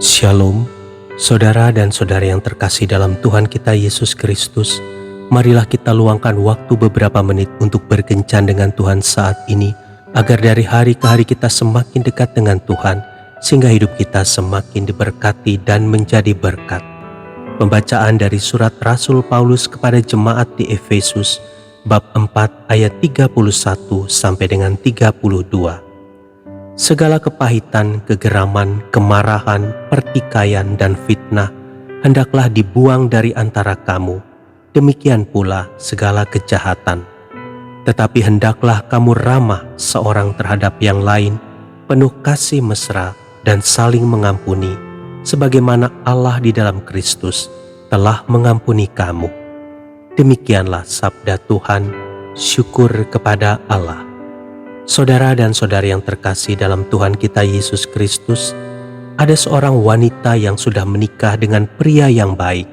Shalom, saudara dan saudari yang terkasih dalam Tuhan kita Yesus Kristus. Marilah kita luangkan waktu beberapa menit untuk berkencan dengan Tuhan saat ini, agar dari hari ke hari kita semakin dekat dengan Tuhan, sehingga hidup kita semakin diberkati dan menjadi berkat. Pembacaan dari surat Rasul Paulus kepada jemaat di Efesus, bab 4 ayat 31 sampai dengan 32. Segala kepahitan, kegeraman, kemarahan, pertikaian, dan fitnah hendaklah dibuang dari antara kamu. Demikian pula segala kejahatan. Tetapi hendaklah kamu ramah seorang terhadap yang lain, penuh kasih mesra dan saling mengampuni, sebagaimana Allah di dalam Kristus telah mengampuni kamu. Demikianlah sabda Tuhan. Syukur kepada Allah. Saudara dan saudari yang terkasih dalam Tuhan kita Yesus Kristus, ada seorang wanita yang sudah menikah dengan pria yang baik,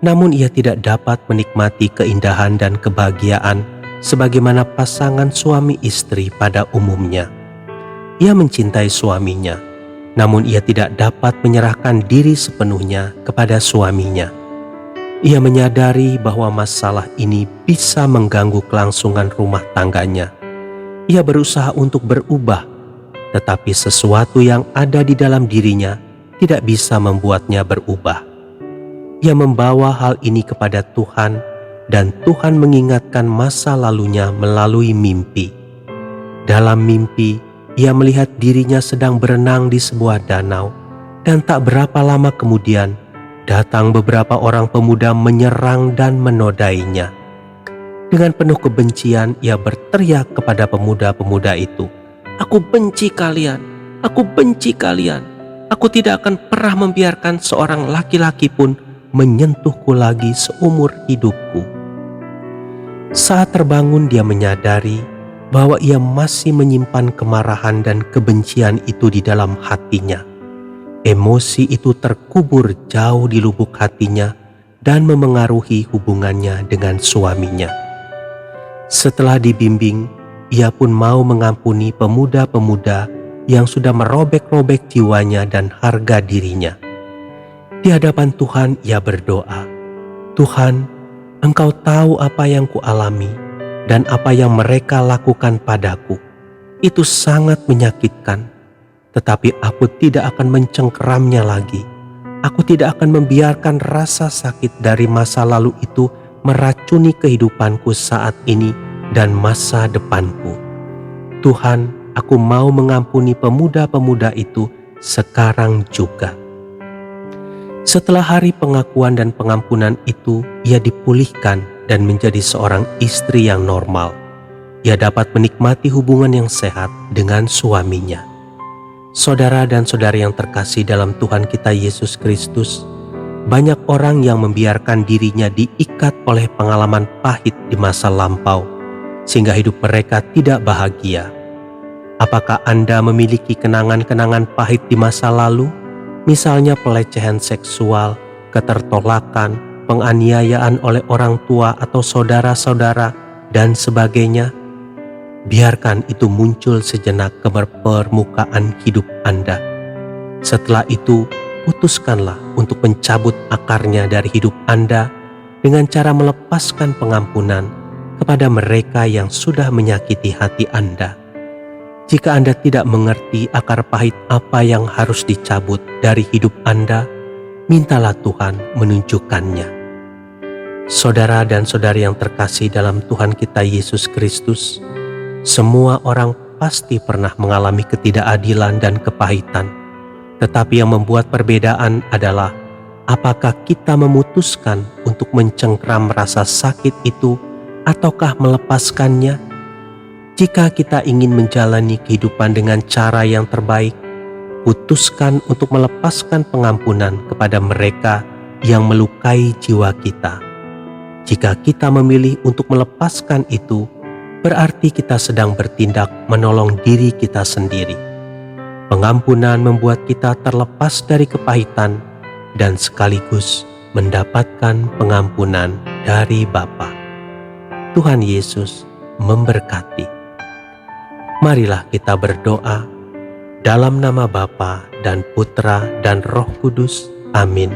namun ia tidak dapat menikmati keindahan dan kebahagiaan sebagaimana pasangan suami istri pada umumnya. Ia mencintai suaminya, namun ia tidak dapat menyerahkan diri sepenuhnya kepada suaminya. Ia menyadari bahwa masalah ini bisa mengganggu kelangsungan rumah tangganya. Ia berusaha untuk berubah, tetapi sesuatu yang ada di dalam dirinya tidak bisa membuatnya berubah. Ia membawa hal ini kepada Tuhan, dan Tuhan mengingatkan masa lalunya melalui mimpi. Dalam mimpi, ia melihat dirinya sedang berenang di sebuah danau, dan tak berapa lama kemudian, datang beberapa orang pemuda menyerang dan menodainya. Dengan penuh kebencian, ia berteriak kepada pemuda-pemuda itu, "Aku benci kalian, aku benci kalian. Aku tidak akan pernah membiarkan seorang laki-laki pun menyentuhku lagi seumur hidupku." Saat terbangun, dia menyadari bahwa ia masih menyimpan kemarahan dan kebencian itu di dalam hatinya. Emosi itu terkubur jauh di lubuk hatinya dan memengaruhi hubungannya dengan suaminya. Setelah dibimbing, ia pun mau mengampuni pemuda-pemuda yang sudah merobek-robek jiwanya dan harga dirinya. Di hadapan Tuhan ia berdoa, "Tuhan, Engkau tahu apa yang kualami dan apa yang mereka lakukan padaku. Itu sangat menyakitkan, tetapi aku tidak akan mencengkeramnya lagi. Aku tidak akan membiarkan rasa sakit dari masa lalu itu meracuni kehidupanku saat ini dan masa depanku. Tuhan, aku mau mengampuni pemuda-pemuda itu sekarang juga." Setelah hari pengakuan dan pengampunan itu, ia dipulihkan dan menjadi seorang istri yang normal. Ia dapat menikmati hubungan yang sehat dengan suaminya. Saudara dan saudari yang terkasih dalam Tuhan kita Yesus Kristus, banyak orang yang membiarkan dirinya diikat oleh pengalaman pahit di masa lampau, sehingga hidup mereka tidak bahagia. Apakah Anda memiliki kenangan-kenangan pahit di masa lalu? Misalnya pelecehan seksual, ketertolakan, penganiayaan oleh orang tua atau saudara-saudara, dan sebagainya. Biarkan itu muncul sejenak ke permukaan hidup Anda. Setelah itu, putuskanlah untuk mencabut akarnya dari hidup Anda dengan cara melepaskan pengampunan kepada mereka yang sudah menyakiti hati Anda. Jika Anda tidak mengerti akar pahit apa yang harus dicabut dari hidup Anda, mintalah Tuhan menunjukkannya. Saudara dan saudari yang terkasih dalam Tuhan kita Yesus Kristus, semua orang pasti pernah mengalami ketidakadilan dan kepahitan. Tetapi yang membuat perbedaan adalah apakah kita memutuskan untuk mencengkram rasa sakit itu ataukah melepaskannya. Jika kita ingin menjalani kehidupan dengan cara yang terbaik, putuskan untuk melepaskan pengampunan kepada mereka yang melukai jiwa kita. Jika kita memilih untuk melepaskan itu, berarti kita sedang bertindak menolong diri kita sendiri. Pengampunan membuat kita terlepas dari kepahitan dan sekaligus mendapatkan pengampunan dari Bapa. Tuhan Yesus memberkati. Marilah kita berdoa. Dalam nama Bapa dan Putra dan Roh Kudus. Amin.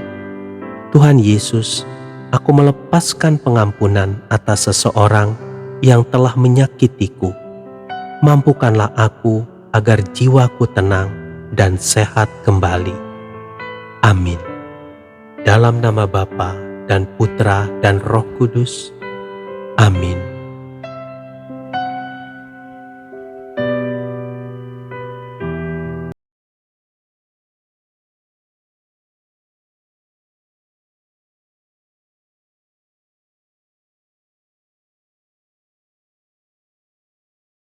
Tuhan Yesus, aku melepaskan pengampunan atas seseorang yang telah menyakitiku. Mampukanlah aku agar jiwaku tenang dan sehat kembali. Amin. Dalam nama Bapa dan Putra dan Roh Kudus. Amin.